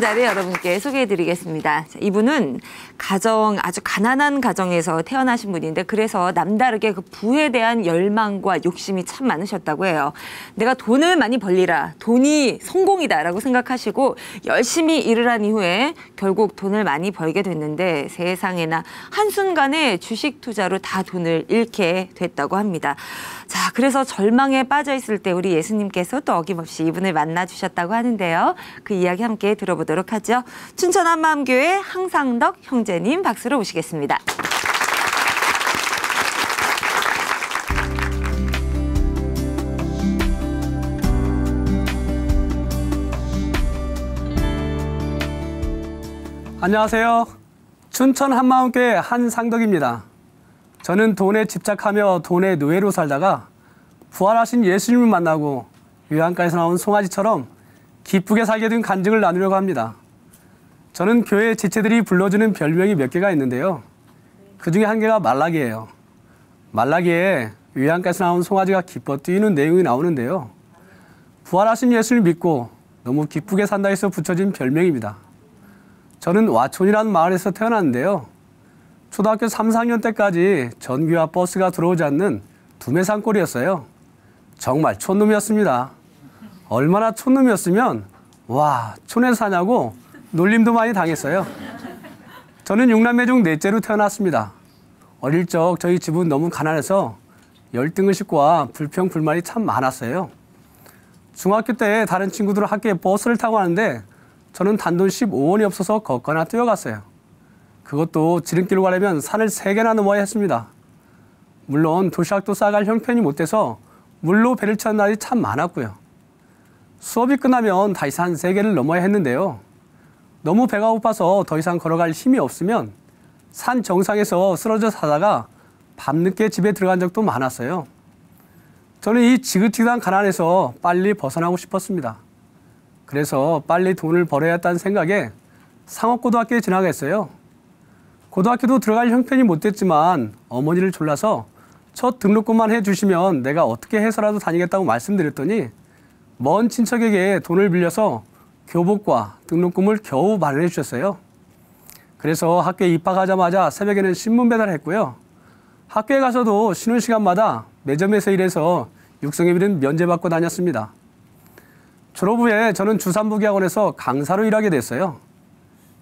당첨자를 여러분께 소개해드리겠습니다. 이분은 아주 가난한 가정에서 태어나신 분인데 그래서 남다르게 그 부에 대한 열망과 욕심이 참 많으셨다고 해요. 내가 돈을 많이 벌리라, 돈이 성공이다라고 생각하시고 열심히 일을 한 이후에 결국 돈을 많이 벌게 됐는데 세상에나 한순간에 주식 투자로 다 돈을 잃게 됐다고 합니다. 자, 그래서 절망에 빠져 있을 때 우리 예수님께서 또 어김없이 이분을 만나주셨다고 하는데요. 그 이야기 함께 들어보도록 하죠. 춘천 한마음교회 항상덕 형제님 박수로 모시겠습니다. 안녕하세요. 춘천 한마음교회 한상덕입니다. 저는 돈에 집착하며 돈의 노예로 살다가 부활하신 예수님을 만나고 요한가에서 나온 송아지처럼 기쁘게 살게 된 간증을 나누려고 합니다. 저는 교회 지체들이 불러주는 별명이 몇 개가 있는데요. 그 중에 한 개가 말라기예요. 말라기에 요한가에서 나온 송아지가 기뻐 뛰는 내용이 나오는데요. 부활하신 예수를 믿고 너무 기쁘게 산다 해서 붙여진 별명입니다. 저는 와촌이라는 마을에서 태어났는데요. 초등학교 3, 4학년 때까지 전기와 버스가 들어오지 않는 두메산골이었어요. 정말 촌놈이었습니다. 얼마나 촌놈이었으면 와, 촌에서 사냐고 놀림도 많이 당했어요. 저는 6남매 중 넷째로 태어났습니다. 어릴 적 저희 집은 너무 가난해서 열등의 식구와 불평불만이 참 많았어요. 중학교 때 다른 친구들은 학교에 버스를 타고 가는데 저는 단돈 15원이 없어서 걷거나 뛰어갔어요. 그것도 지름길로 가려면 산을 3개나 넘어야 했습니다. 물론 도시락도 싸갈 형편이 못 돼서 물로 배를 치는 날이 참 많았고요. 수업이 끝나면 다시 산 3개를 넘어야 했는데요. 너무 배가 고파서 더 이상 걸어갈 힘이 없으면 산 정상에서 쓰러져 사다가 밤늦게 집에 들어간 적도 많았어요. 저는 이 지긋지긋한 가난에서 빨리 벗어나고 싶었습니다. 그래서 빨리 돈을 벌어야겠다는 생각에 상업고등학교에 진학했어요. 고등학교도 들어갈 형편이 못 됐지만 어머니를 졸라서 첫 등록금만 해주시면 내가 어떻게 해서라도 다니겠다고 말씀드렸더니 먼 친척에게 돈을 빌려서 교복과 등록금을 겨우 마련해 주셨어요. 그래서 학교에 입학하자마자 새벽에는 신문 배달했고요. 학교에 가서도 쉬는 시간마다 매점에서 일해서 육성예비는 면제받고 다녔습니다. 졸업 후에 저는 주산부기학원에서 강사로 일하게 됐어요.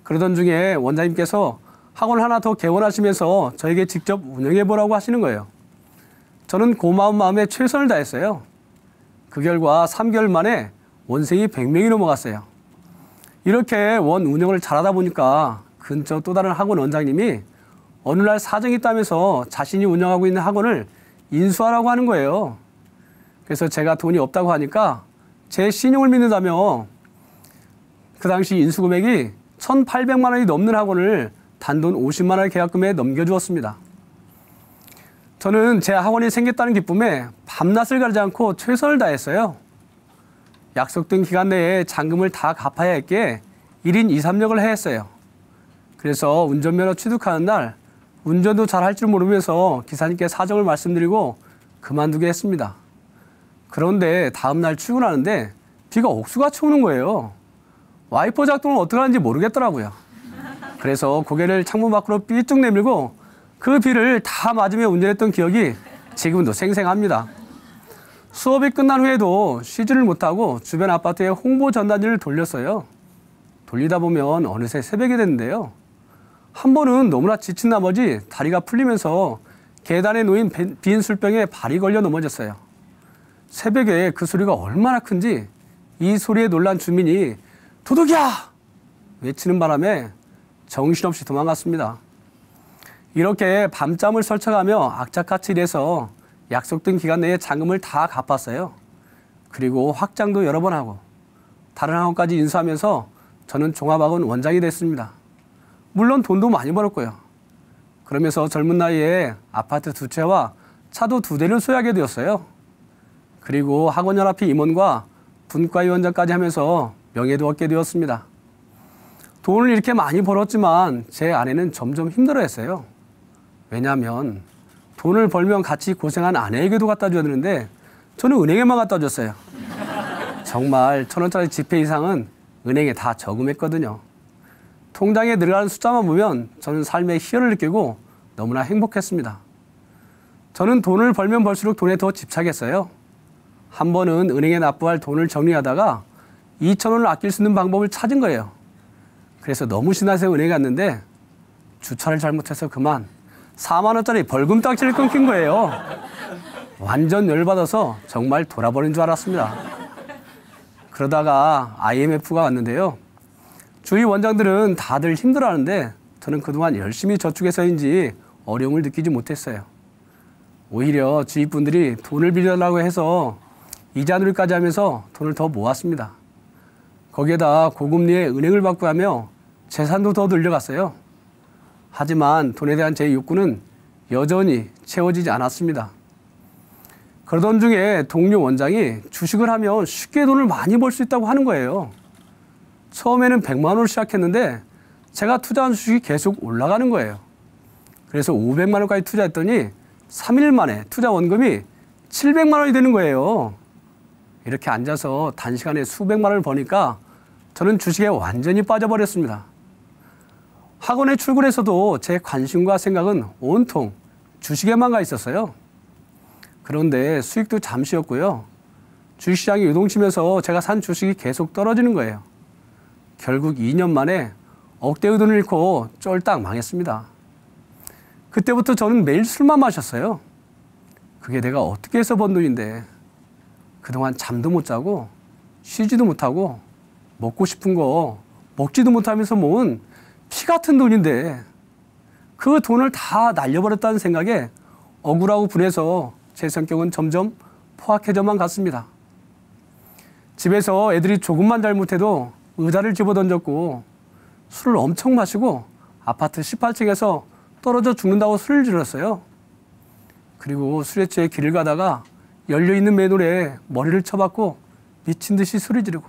그러던 중에 원장님께서 학원 하나 더 개원하시면서 저에게 직접 운영해보라고 하시는 거예요. 저는 고마운 마음에 최선을 다했어요. 그 결과 3개월 만에 원생이 100명이 넘어갔어요. 이렇게 원 운영을 잘하다 보니까 근처 또 다른 학원 원장님이 어느 날 사정이 있다면서 자신이 운영하고 있는 학원을 인수하라고 하는 거예요. 그래서 제가 돈이 없다고 하니까 제 신용을 믿는다며 그 당시 인수 금액이 1,800만 원이 넘는 학원을 단돈 50만 원의 계약금에 넘겨주었습니다. 저는 제 학원이 생겼다는 기쁨에 밤낮을 가리지 않고 최선을 다했어요. 약속된 기간 내에 잔금을 다 갚아야 했기에 1인 2, 3역을 해야 했어요. 그래서 운전면허 취득하는 날 운전도 잘 할 줄 모르면서 기사님께 사정을 말씀드리고 그만두게 했습니다. 그런데 다음 날 출근하는데 비가 옥수같이 오는 거예요. 와이퍼 작동을 어떻게 하는지 모르겠더라고요. 그래서 고개를 창문 밖으로 삐쭉 내밀고 그 비를 다 맞으며 운전했던 기억이 지금도 생생합니다. 수업이 끝난 후에도 쉬지를 못하고 주변 아파트에 홍보 전단지를 돌렸어요. 돌리다 보면 어느새 새벽이 됐는데요. 한 번은 너무나 지친 나머지 다리가 풀리면서 계단에 놓인 빈 술병에 발이 걸려 넘어졌어요. 새벽에 그 소리가 얼마나 큰지 이 소리에 놀란 주민이 도둑이야! 외치는 바람에 정신없이 도망갔습니다. 이렇게 밤잠을 설쳐가며 악착같이 일해서 약속된 기간 내에 잔금을 다 갚았어요. 그리고 확장도 여러 번 하고 다른 학원까지 인수하면서 저는 종합학원 원장이 됐습니다. 물론 돈도 많이 벌었고요. 그러면서 젊은 나이에 아파트 2채와 차도 2대를 소유하게 되었어요. 그리고 학원연합회 임원과 분과위원장까지 하면서 명예도 얻게 되었습니다. 돈을 이렇게 많이 벌었지만 제 아내는 점점 힘들어했어요. 왜냐하면 돈을 벌면 같이 고생한 아내에게도 갖다 줘야 되는데 저는 은행에만 갖다 줬어요. 정말 1,000원짜리 지폐 이상은 은행에 다 저금했거든요. 통장에 늘어나는 숫자만 보면 저는 삶의 희열을 느끼고 너무나 행복했습니다. 저는 돈을 벌면 벌수록 돈에 더 집착했어요. 한 번은 은행에 납부할 돈을 정리하다가 2,000원을 아낄 수 있는 방법을 찾은 거예요. 그래서 너무 신나서 은행에 갔는데 주차를 잘못해서 그만 4만 원짜리 벌금 딱지를 끊긴 거예요. 완전 열받아서 정말 돌아버린 줄 알았습니다. 그러다가 IMF가 왔는데요. 주위 원장들은 다들 힘들어하는데 저는 그동안 열심히 저축해서인지 어려움을 느끼지 못했어요. 오히려 주위 분들이 돈을 빌려달라고 해서 이자놀이까지 하면서 돈을 더 모았습니다. 거기에다 고금리에 은행을 받고 하며 재산도 더 늘려갔어요. 하지만 돈에 대한 제 욕구는 여전히 채워지지 않았습니다. 그러던 중에 동료 원장이 주식을 하면 쉽게 돈을 많이 벌 수 있다고 하는 거예요. 처음에는 100만 원으로 시작했는데 제가 투자한 주식이 계속 올라가는 거예요. 그래서 500만 원까지 투자했더니 3일 만에 투자 원금이 700만 원이 되는 거예요. 이렇게 앉아서 단시간에 수백만 원을 버니까 저는 주식에 완전히 빠져버렸습니다. 학원에 출근해서도 제 관심과 생각은 온통 주식에만 가 있었어요. 그런데 수익도 잠시였고요. 주식시장이 요동치면서 제가 산 주식이 계속 떨어지는 거예요. 결국 2년 만에 억대의 돈을 잃고 쫄딱 망했습니다. 그때부터 저는 매일 술만 마셨어요. 그게 내가 어떻게 해서 번 돈인데 그동안 잠도 못 자고 쉬지도 못하고 먹고 싶은 거 먹지도 못하면서 모은 피 같은 돈인데 그 돈을 다 날려버렸다는 생각에 억울하고 분해서 제 성격은 점점 포악해져만 갔습니다. 집에서 애들이 조금만 잘못해도 의자를 집어던졌고 술을 엄청 마시고 아파트 18층에서 떨어져 죽는다고 술을 질렀어요. 그리고 술에 취해 길을 가다가 열려있는 맨홀에 머리를 쳐박고 미친 듯이 소리 지르고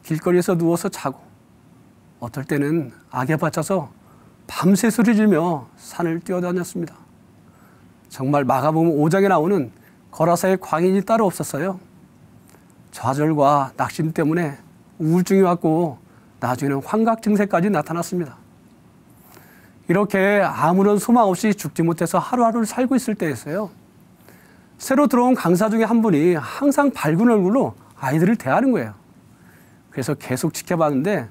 길거리에서 누워서 자고 어떨 때는 악에 받쳐서 밤새 소리 지르며 산을 뛰어다녔습니다. 정말 마가복음 5장에 나오는 거라사의 광인이 따로 없었어요. 좌절과 낙심 때문에 우울증이 왔고 나중에는 환각 증세까지 나타났습니다. 이렇게 아무런 소망 없이 죽지 못해서 하루하루를 살고 있을 때였어요. 새로 들어온 강사 중에 한 분이 항상 밝은 얼굴로 아이들을 대하는 거예요. 그래서 계속 지켜봤는데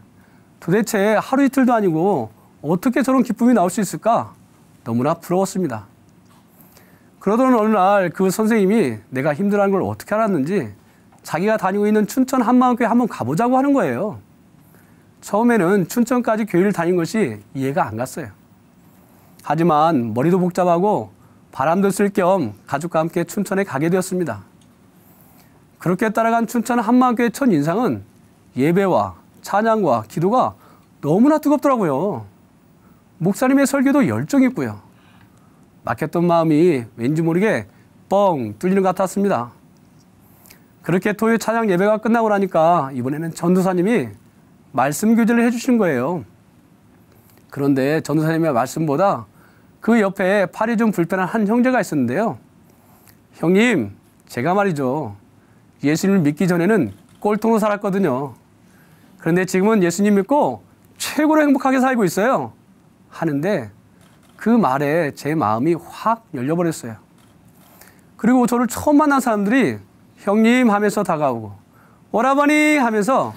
도대체 하루 이틀도 아니고 어떻게 저런 기쁨이 나올 수 있을까? 너무나 부러웠습니다. 그러던 어느 날 그 선생님이 내가 힘들어하는 걸 어떻게 알았는지 자기가 다니고 있는 춘천 한마음교회 한번 가보자고 하는 거예요. 처음에는 춘천까지 교회를 다닌 것이 이해가 안 갔어요. 하지만 머리도 복잡하고 바람도 쓸 겸 가족과 함께 춘천에 가게 되었습니다. 그렇게 따라간 춘천 한마음교회 첫 인상은 예배와 찬양과 기도가 너무나 뜨겁더라고요. 목사님의 설교도 열정이 있고요. 막혔던 마음이 왠지 모르게 뻥 뚫리는 것 같았습니다. 그렇게 토요일 찬양 예배가 끝나고 나니까 이번에는 전도사님이 말씀 교제를 해주신 거예요. 그런데 전도사님의 말씀보다 그 옆에 팔이 좀 불편한 한 형제가 있었는데요. 형님, 제가 말이죠. 예수님을 믿기 전에는 꼴통으로 살았거든요. 그런데 지금은 예수님 믿고 최고로 행복하게 살고 있어요. 하는데 그 말에 제 마음이 확 열려버렸어요. 그리고 저를 처음 만난 사람들이 형님 하면서 다가오고 오라버니 하면서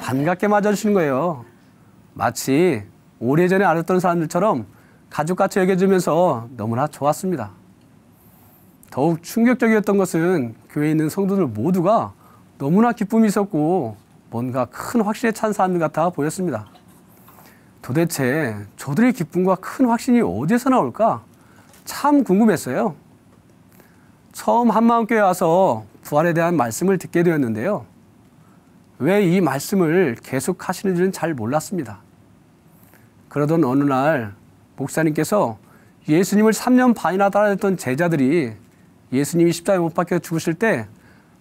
반갑게 맞아주시는 거예요. 마치 오래전에 알았던 사람들처럼 가족같이 여겨주면서 너무나 좋았습니다. 더욱 충격적이었던 것은 교회에 있는 성도들 모두가 너무나 기쁨이 있었고 뭔가 큰 확신에 찬 사람들 같아 보였습니다. 도대체 저들의 기쁨과 큰 확신이 어디에서 나올까? 참 궁금했어요. 처음 한마음교회에 와서 부활에 대한 말씀을 듣게 되었는데요. 왜 이 말씀을 계속 하시는지는 잘 몰랐습니다. 그러던 어느 날 목사님께서 예수님을 3년 반이나 따라했던 제자들이 예수님이 십자가에 못 박혀 죽으실 때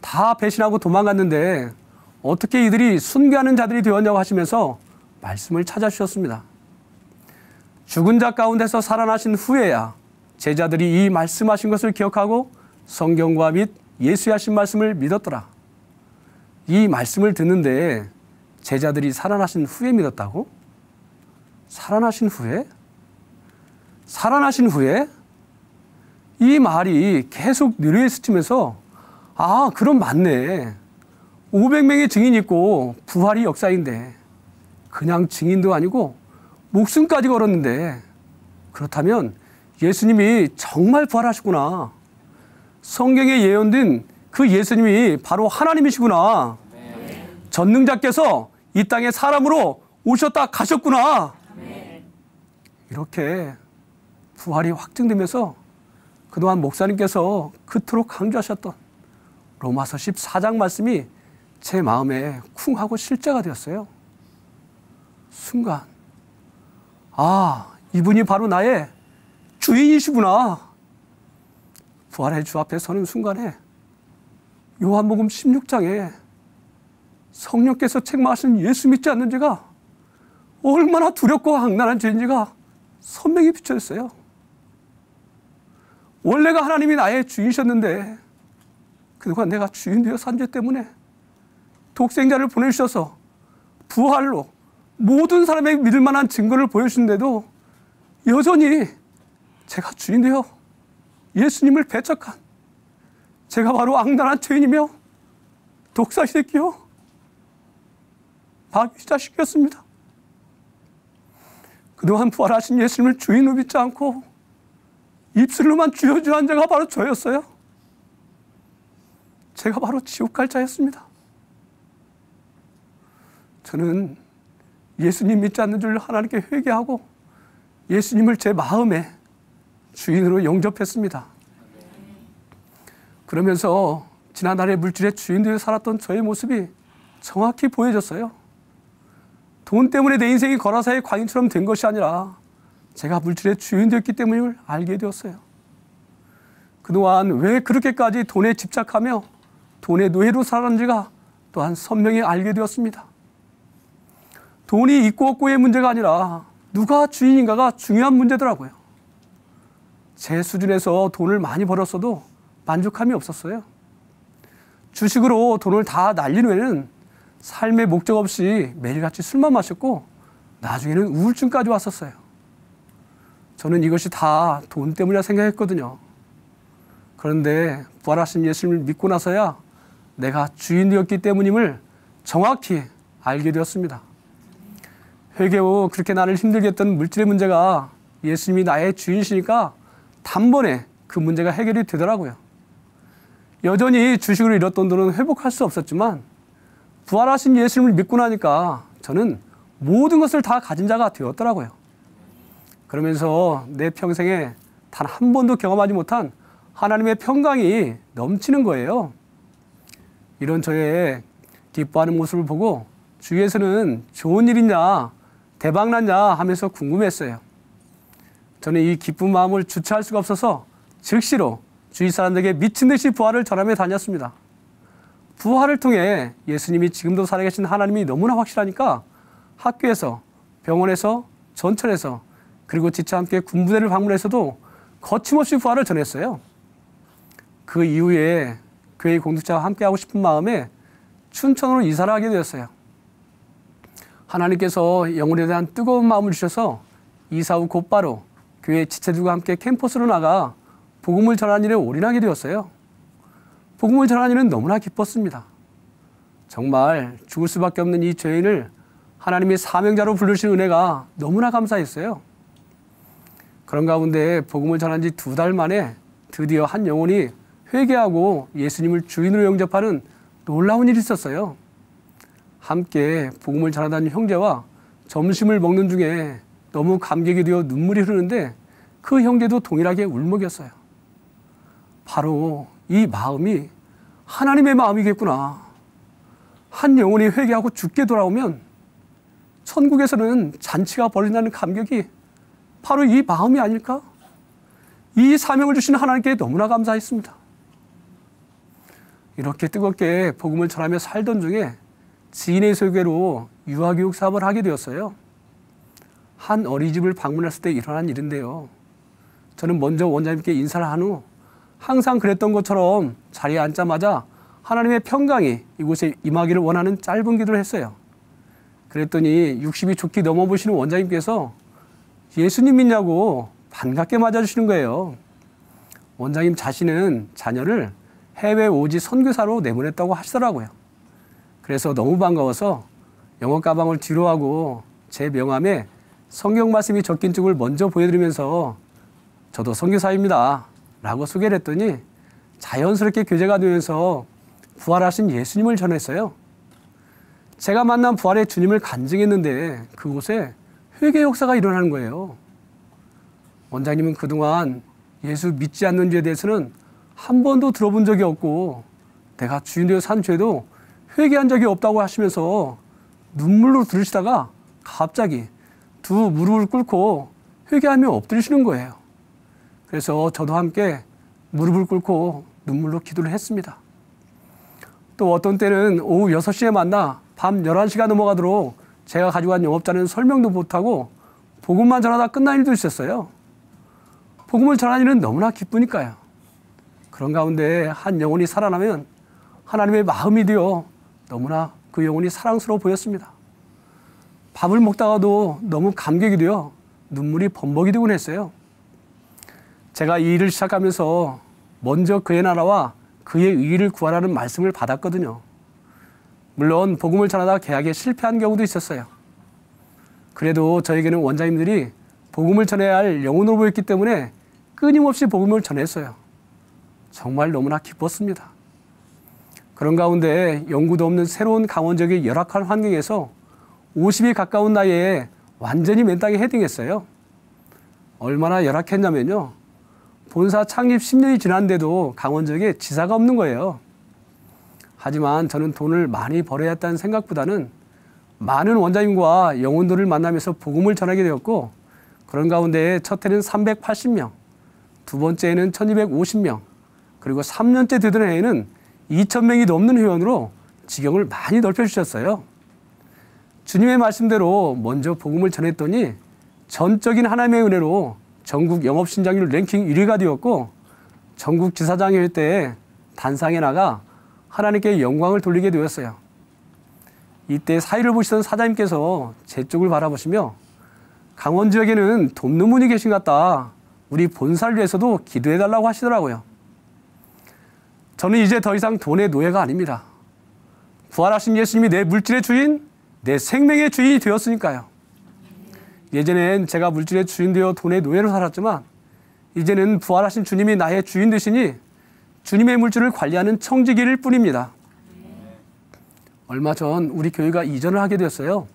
다 배신하고 도망갔는데 어떻게 이들이 순교하는 자들이 되었냐고 하시면서 말씀을 찾아주셨습니다. 죽은 자 가운데서 살아나신 후에야 제자들이 이 말씀하신 것을 기억하고 성경과 및 예수의 하신 말씀을 믿었더라. 이 말씀을 듣는데 제자들이 살아나신 후에 믿었다고? 살아나신 후에? 살아나신 후에? 이 말이 계속 뇌리에 스치면서 아, 그럼 맞네. 500명의 증인이 있고 부활이 역사인데 그냥 증인도 아니고 목숨까지 걸었는데 그렇다면 예수님이 정말 부활하시구나. 성경에 예언된 그 예수님이 바로 하나님이시구나. 전능자께서 이 땅에 사람으로 오셨다 가셨구나. 이렇게 부활이 확증되면서 그동안 목사님께서 그토록 강조하셨던 로마서 14장 말씀이 제 마음에 쿵 하고 실제가 되었어요. 순간 아, 이분이 바로 나의 주인이시구나. 부활의 주 앞에 서는 순간에 요한복음 16장에 성령께서 책망하신 예수 믿지 않는 자가 얼마나 두렵고 악랄한 죄인지가 선명히 비춰졌어요. 원래가 하나님이 나의 주인이셨는데 그동안 내가 주인 되어 산 죄 때문에 독생자를 보내주셔서 부활로 모든 사람에게 믿을 만한 증거를 보여주신데도 여전히 제가 주인 되어 예수님을 배척한 제가 바로 악랄한 죄인이며 독사시 새끼요 마귀 자식이었습니다. 그동안 부활하신 예수님을 주인으로 믿지 않고 입술로만 주여주한 자가 바로 저였어요. 제가 바로 지옥 갈 자였습니다. 저는 예수님 믿지 않는 줄 하나님께 회개하고 예수님을 제 마음에 주인으로 영접했습니다. 그러면서 지난날의 물질의 주인 되어 살았던 저의 모습이 정확히 보여졌어요. 돈 때문에 내 인생이 거라사의 광인처럼 된 것이 아니라 제가 물질의 주인 되었기 때문을 알게 되었어요. 그동안 왜 그렇게까지 돈에 집착하며 돈의 노예로 살았는지가 또한 선명히 알게 되었습니다. 돈이 있고 없고의 문제가 아니라 누가 주인인가가 중요한 문제더라고요. 제 수준에서 돈을 많이 벌었어도 만족함이 없었어요. 주식으로 돈을 다 날린 후에는 삶의 목적 없이 매일같이 술만 마셨고 나중에는 우울증까지 왔었어요. 저는 이것이 다 돈 때문이라 생각했거든요. 그런데 부활하신 예수님을 믿고 나서야 내가 주인이었기 때문임을 정확히 알게 되었습니다. 회개 후 그렇게 나를 힘들게 했던 물질의 문제가 예수님이 나의 주인이시니까 단번에 그 문제가 해결이 되더라고요. 여전히 주식으로 잃었던 돈은 회복할 수 없었지만 부활하신 예수님을 믿고 나니까 저는 모든 것을 다 가진 자가 되었더라고요. 그러면서 내 평생에 단 한 번도 경험하지 못한 하나님의 평강이 넘치는 거예요. 이런 저의 기뻐하는 모습을 보고 주위에서는 좋은 일이냐 대박났냐 하면서 궁금했어요. 저는 이 기쁜 마음을 주체할 수가 없어서 즉시로 주위 사람들에게 미친 듯이 부활을 전하며 다녔습니다. 부활을 통해 예수님이 지금도 살아계신 하나님이 너무나 확실하니까 학교에서, 병원에서, 전철에서, 그리고 지차 함께 군부대를 방문해서도 거침없이 부활을 전했어요. 그 이후에 교회 공동체와 함께하고 싶은 마음에 춘천으로 이사를 하게 되었어요. 하나님께서 영혼에 대한 뜨거운 마음을 주셔서 이사 후 곧바로 교회 지체들과 함께 캠퍼스로 나가 복음을 전하는 일에 올인하게 되었어요. 복음을 전하는 일은 너무나 기뻤습니다. 정말 죽을 수밖에 없는 이 죄인을 하나님이 사명자로 부르신 은혜가 너무나 감사했어요. 그런 가운데 복음을 전한 지 2달 만에 드디어 한 영혼이 회개하고 예수님을 주인으로 영접하는 놀라운 일이 있었어요. 함께 복음을 전하다는 형제와 점심을 먹는 중에 너무 감격이 되어 눈물이 흐르는데 그 형제도 동일하게 울먹였어요. 바로 이 마음이 하나님의 마음이겠구나. 한 영혼이 회개하고 죽게 돌아오면 천국에서는 잔치가 벌어진다는 감격이 바로 이 마음이 아닐까? 이 사명을 주신 하나님께 너무나 감사했습니다. 이렇게 뜨겁게 복음을 전하며 살던 중에 지인의 소개로 유아교육 사업을 하게 되었어요. 한 어린이집을 방문했을 때 일어난 일인데요. 저는 먼저 원장님께 인사를 한 후 항상 그랬던 것처럼 자리에 앉자마자 하나님의 평강이 이곳에 임하기를 원하는 짧은 기도를 했어요. 그랬더니 60이 좋게 넘어보시는 원장님께서 예수님 믿냐고 반갑게 맞아주시는 거예요. 원장님 자신은 자녀를 해외 오지 선교사로 내보냈다고 하시더라고요. 그래서 너무 반가워서 영어 가방을 뒤로 하고 제 명함에 성경 말씀이 적힌 쪽을 먼저 보여드리면서 저도 선교사입니다 라고 소개를 했더니 자연스럽게 교제가 되면서 부활하신 예수님을 전했어요. 제가 만난 부활의 주님을 간증했는데 그곳에 회개 역사가 일어나는 거예요. 원장님은 그동안 예수 믿지 않는 죄에 대해서는 한 번도 들어본 적이 없고 내가 주인 되어 산 죄도 회개한 적이 없다고 하시면서 눈물로 들으시다가 갑자기 두 무릎을 꿇고 회개하며 엎드리시는 거예요. 그래서 저도 함께 무릎을 꿇고 눈물로 기도를 했습니다. 또 어떤 때는 오후 6시에 만나 밤 11시가 넘어가도록 제가 가지고 간 영업자는 설명도 못하고 복음만 전하다 끝난 일도 있었어요. 복음을 전하는 일은 너무나 기쁘니까요. 그런 가운데 한 영혼이 살아나면 하나님의 마음이 되어 너무나 그 영혼이 사랑스러워 보였습니다. 밥을 먹다가도 너무 감격이 되어 눈물이 범벅이 되곤 했어요. 제가 이 일을 시작하면서 먼저 그의 나라와 그의 의의를 구하라는 말씀을 받았거든요. 물론 복음을 전하다 계약에 실패한 경우도 있었어요. 그래도 저에게는 원장님들이 복음을 전해야 할 영혼으로 보였기 때문에 끊임없이 복음을 전했어요. 정말 너무나 기뻤습니다. 그런 가운데 연구도 없는 새로운 강원 지역의 열악한 환경에서 50이 가까운 나이에 완전히 맨 땅에 헤딩했어요. 얼마나 열악했냐면요. 본사 창립 10년이 지났는데도 강원 지역에 지사가 없는 거예요. 하지만 저는 돈을 많이 벌어야 했다는 생각보다는 많은 원장님과 영혼들을 만나면서 복음을 전하게 되었고 그런 가운데 첫 해는 380명, 두 번째에는 1250명, 그리고 3년째 되던 해에는 2000명이 넘는 회원으로 지경을 많이 넓혀주셨어요. 주님의 말씀대로 먼저 복음을 전했더니 전적인 하나님의 은혜로 전국 영업신장률 랭킹 1위가 되었고 전국 지사장회의 때에 단상에 나가 하나님께 영광을 돌리게 되었어요. 이때 사위를 보시던 사장님께서 제 쪽을 바라보시며 강원 지역에는 돕는 분이 계신 것 같다. 우리 본사를 위해서도 기도해달라고 하시더라고요. 저는 이제 더 이상 돈의 노예가 아닙니다. 부활하신 예수님이 내 물질의 주인, 내 생명의 주인이 되었으니까요. 예전엔 제가 물질의 주인 되어 돈의 노예로 살았지만 이제는 부활하신 주님이 나의 주인 되시니 주님의 물질을 관리하는 청지기일 뿐입니다. 얼마 전 우리 교회가 이전을 하게 되었어요.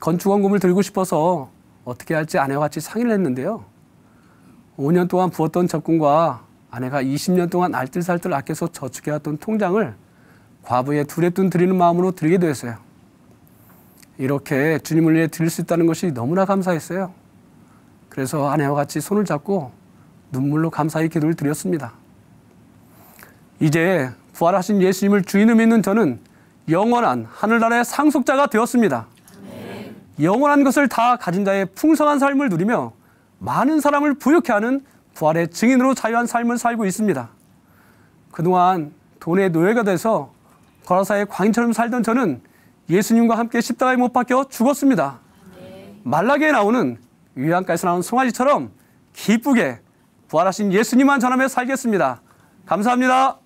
건축원금을 들고 싶어서 어떻게 할지 아내와 같이 상의를 했는데요. 5년 동안 부었던 적금과 아내가 20년 동안 알뜰살뜰 아껴서 저축해왔던 통장을 과부에 두레돈 드리는 마음으로 드리게 되었어요. 이렇게 주님을 위해 드릴 수 있다는 것이 너무나 감사했어요. 그래서 아내와 같이 손을 잡고 눈물로 감사의 기도를 드렸습니다. 이제 부활하신 예수님을 주인으로 믿는 저는 영원한 하늘나라의 상속자가 되었습니다. 영원한 것을 다 가진 자의 풍성한 삶을 누리며 많은 사람을 부유케 하는 부활의 증인으로 자유한 삶을 살고 있습니다. 그동안 돈의 노예가 돼서 거라사의 광인처럼 살던 저는 예수님과 함께 십자가에 못 박혀 죽었습니다. 말라기에 나오는 요한가에서 나온 송아지처럼 기쁘게 부활하신 예수님만 전하며 살겠습니다. 감사합니다.